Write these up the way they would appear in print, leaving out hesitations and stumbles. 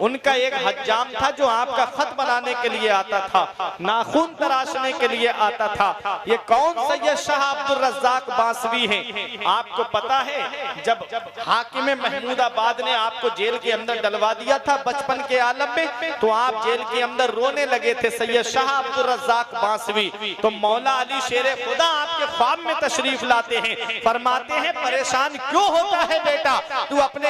उनका एक हज्जाम था जो आपका खत बनाने के लिए आता था, नाखून तराशने के लिए आता था। ये कौन सैयद शाह अब्दुल रज़्ज़ाक बांसवी हैं? आपको पता है जब हाकिम महमूदाबाद ने आपको जेल के अंदर डलवा दिया था बचपन के आलम में, तो आप जेल के अंदर रोने लगे थे सैयद शाह अब्दुल रज़्ज़ाक बांसवी। तो मौला अली शेर खुदा आपके ख्वाब में तशरीफ लाते हैं, फरमाते हैं परेशान क्यों होता है बेटा, तू अपने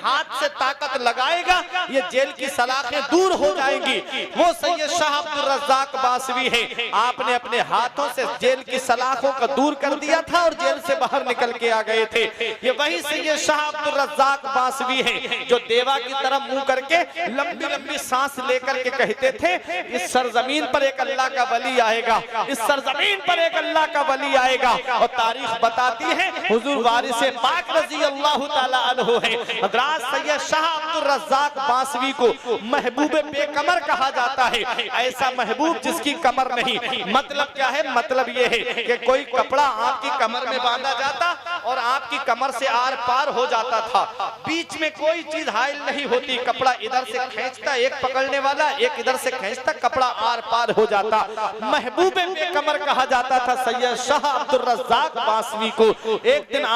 हाथ से ताकत लगाएगा ये जेल की सलाखें दूर हो जाएंगी। वो सैयद शाह अब्दुल रज़्ज़ाक बांसवी है, आपने अपने हाथों से जेल की सलाखों को दूर कर दिया था और जेल से बाहर निकल के आ गए थे। ये वही सैयद शाह अब्दुल रज़्ज़ाक बांसवी है जो देवा की तरफ मुंह करके लंबी लंबी सांस लेकर के कहते थे इस सरजमीन पर एक अल्लाह का वली आएगा, इस सरजमीन पर एक अल्लाह का वली आएगा। और तारीख बताती है हुजूर वारिस पाक रज़ी अल्लाह ताला अन्हु है। हज़रत सैयद शाह अब्दुल रज़्ज़ाक बांसवी को महबूब बेकमर कहा जाता है। ऐसा महबूब जिसकी कमर नहीं। मतलब क्या है? मतलब ये है कि कोई कपड़ा आपकी कमर में बांधा जाता और आपकी कमर से आर पार हो जाता था, बीच में कोई चीज हाइल नहीं होती। कपड़ा इधर से खींचता एक पकड़ने वाला, एक इधर से खींचता, कपड़ा आर पार हो जाता। महबूब बेकमर कहा जाता था सैयद शाह अब्दुल रज़्ज़ाक बांसवी को। एक दिन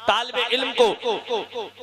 तालिबे इल्म को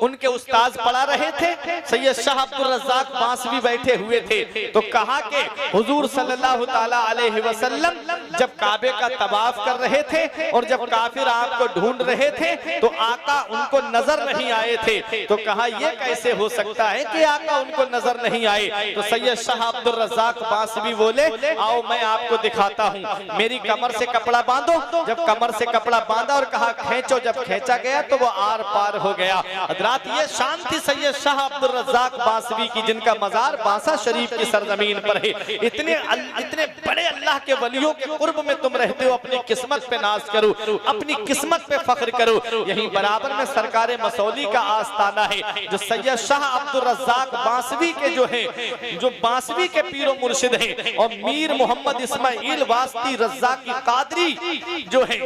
उनके उस्ताद पढ़ा रहे थे, सैयद शाह अब्दुल रज़्ज़ाक बांसवी बैठे हुए थे। तो कहा कि हुजूर सल्लल्लाहु ताला अलैहि वसल्लम जब काबे का तवाफ कर रहे थे और जब काफिर आपको ढूंढ रहे थे तो आका उनको नजर नहीं आए थे। तो कहा यह कैसे हो सकता है कि आका उनको नजर नहीं आए? तो सैयद शाह अब्दुल रज़्ज़ाक बांसवी बोले आओ मैं आपको दिखाता हूँ, मेरी कमर से कपड़ा बांधो। जब कमर से कपड़ा बांधा और कहा खींचो, जब खींचा गया तो वो आर पार हो गया। हज़रात ये शान थी सैयद शाह अब्दुल रज़्ज़ाक बांसवी की, जिनका मज़ार बांसा शरीफ की सरजमीन पर है। इतने बड़े अल्लाह के वलियों के कुर्ब में तुम रहते हो, अपनी किस्मत पे नाज करो, अपनी किस्मत पे फख्र करो। यहीं बराबर में सरकारे मसौली का आस्थाना है जो सैयद शाह अब्दुल रज़्ज़ाक बांसवी के जो है, जो बांसवी के पीरो मुर्शिद हैं और मीर मोहम्मद इस्माइल वास्ती रज़्ज़ाकी कादरी जो है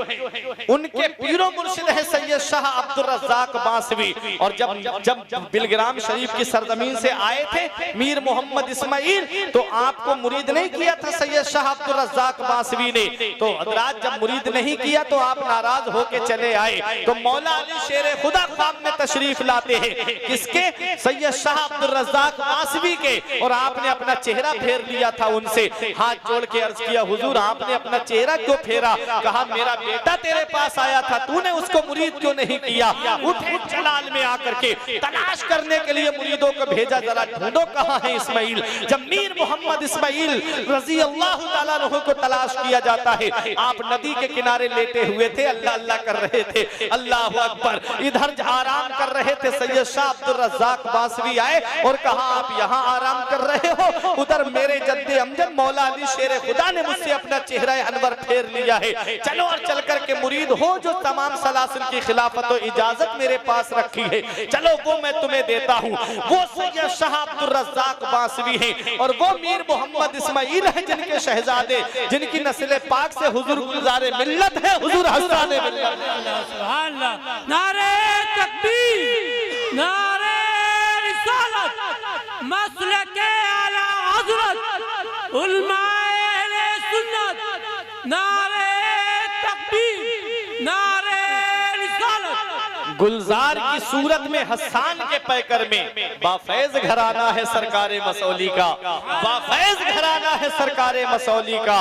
उनके पीरो मुर्शिद है सैयद शाह अब्दुल रज़्ज़ाक बांसवी। और जब बिलग्राम शरीफ की सरजमीन से आए थे मीर मोहम्मद इस्माइल, तो आपको मुरीद नहीं किया था सैयद शाह अब्दुल रज़्ज़ाक बांसवी ने। तो हज़रात जब मुरीद नहीं किया तो आप नाराज होके चले आए। तो मौला अली शेर खुदा ख्वाब में तशरीफ लाते हैं, किसके? सैयद शाह अब्दुल रज़्ज़ाक बांसवी के। और आपने अपना चेहरा फेर लिया था उनसे, हाथ जोड़ के अर्ज किया हुजूर आपने अपना चेहरा क्यों फेरा? कहा मेरा बेटा तेरे पास आया था, तूने उसको मुरीद क्यों नहीं किया? उठ जलाल में आकर के तलाश करने के लिए मुरीदों को भेजा, जरा ढूंढो कहाँ है इस्माइल। जब मीर मोहम्मद इस्माइल रज़ी अल्लाह ताला अन्हु को तलाश किया जाता है, आप नदी के किनारे लेटे हुए थे, अल्लाह अल्लाह कर रहे थे, अल्लाहु अकबर। इधर आराम कर रहे थे, सैयद शाह अब्दुल रज़्ज़ाक बांसवी आए और कहा आप यहाँ आराम कर रहे हो, उधर मेरे जद्दे अमजद मौला अली शेर खुदा ने मुझसे अपना चेहरा अनवर फेर लिया है, चलो और चल कर के मुरीद हो जो तमाम सलासिल की खिलाफत और इजाजत मेरे पास रखी है, चलो वो मैं तुम्हें देता हूँ। वो सैयद शाह अब्दुल रज़्ज़ाक बांसवी है और वो मीर मोहम्मद इस्माइल है जिनके शहजादे, जिनकी नस्ल पाक से हुजूर गुलज़ारे मिल्लत है, हुजूर हस्ताने मिल्लत। सुभान अल्लाह, नारे तकबीर, नारे रिसालत, मसलके आला हज़रत उलमाए अहले सुन्नत, नारे तकबीर, नारे रिसालत। गुलजार की सूरत में हसन के पैकर में बाफैज घराना है सरकारे मसौली का, बाफैज घराना है सरकारे मसौली का,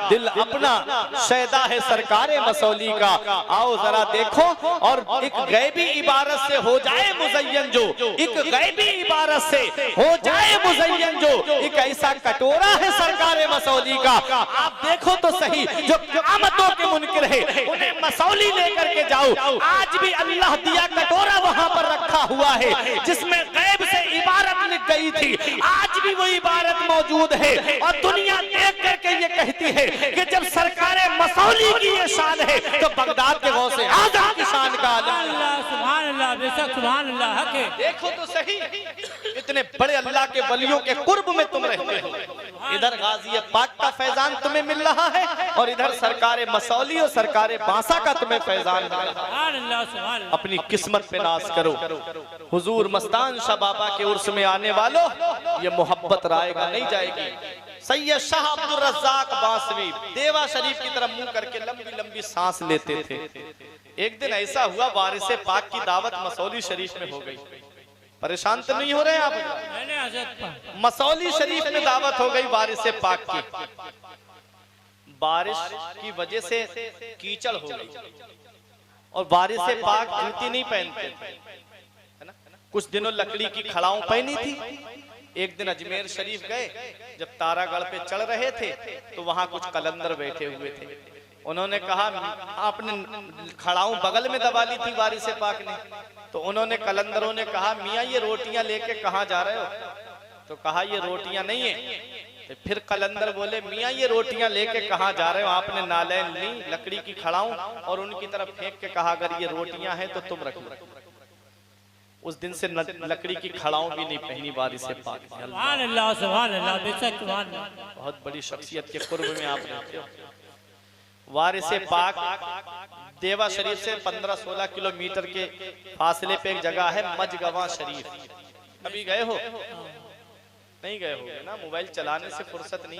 दिल अपना शैदा है सरकारे मसौली का। आओ जरा देखो और एक गैबी इबारत से हो जाए मुज़य्यन जो, एक गैबी इबारत से हो जाए मुज़य्यन जो, एक ऐसा कटोरा है सरकारे मसौली का। आप देखो तो सही, जो क़यामतों के मुनकिर है उन्हें मसौली लेकर के जाओ। आज भी अल्लाह दिया कटोरा वहां पर रखा हुआ है जिसमें गैब से इबारत लिख गई थी, आज भी वो इबारत मौजूद है। और दुनिया देख करके ये कहती है कि जब सरकारे मसौली की ये शान है तो बगदाद के गौसे आज़म की शान का अल्लाह सुभान अल्लाह, बेशक सुभान अल्लाह हक है। देखो तो सही, इतने बड़े अल्लाह के वलियों के कुर्ब में तुम रहते हो। इधर गाजी पाक का फैजान तुम्हें मिल रहा है और इधर सरकारे मसौली और सरकारे बांसा का तुम्हें फैजान मिल रहा है। सुभान अल्लाह, सुभान अल्लाह। अपनी किस्मत पे नाज करो। हुजूर मस्तान शाह बाबा के उर्स में आने वालों, ये मोहब्बत रायगा नहीं जाएगी। सैयद शाह अब्दुल रज़्ज़ाक बांसवी देवा शरीफ की तरफ मुंह करके लंबी लंबी सांस लेते थे। एक दिन ऐसा हुआ, वारिसे पाक की दावत मसौली शरीफ में हो गई। परेशान तो नहीं हो रहे आप? मैंने हजरत मसौली शरीफ में दावत हो गई वारिसे पाक की। बारिश की वजह से कीचड़ हो गई और वारिसे पाक जूती नहीं पहनते, है ना? कुछ दिनों लकड़ी की खड़ाऊं पहनी थी। एक दिन अजमेर शरीफ गए, जब तारागढ़ पे चढ़ रहे थे तो वहां कुछ कलंदर बैठे हुए थे। उन्होंने कहा, आपने खड़ाऊं बगल में दबा ली थी वारिसे पाक ने। तो उन्होंने कलंदरों ने कहा, मियाँ ये रोटियां लेके कहाँ जा रहे हो? तो कहा ये रोटियां नहीं है। तो फिर कलंदर बोले, मियाँ ये रोटियां लेके कहाँ जा रहे हो? आपने नालैन ली लकड़ी की खड़ाऊं और उनकी तरफ फेंक के कहा, अगर ये रोटियां हैं तो तुम रख लो। उस दिन से लकड़ी की खड़ाऊं भी नहीं पहनी वारिसे पाक ने। सुभान अल्लाह, सुभान अल्लाह, बेशक सुभान अल्लाह। बहुत बड़ी शख्सियत के कुर्ब में आप रहते हो। वारिसे पाक देवा शरीफ से 15-16 किलोमीटर के फासले पे एक जगह है मजगवा शरीफ। अभी गए हो? नहीं गए होगे ना, मोबाइल चलाने से फुर्सत नहीं है।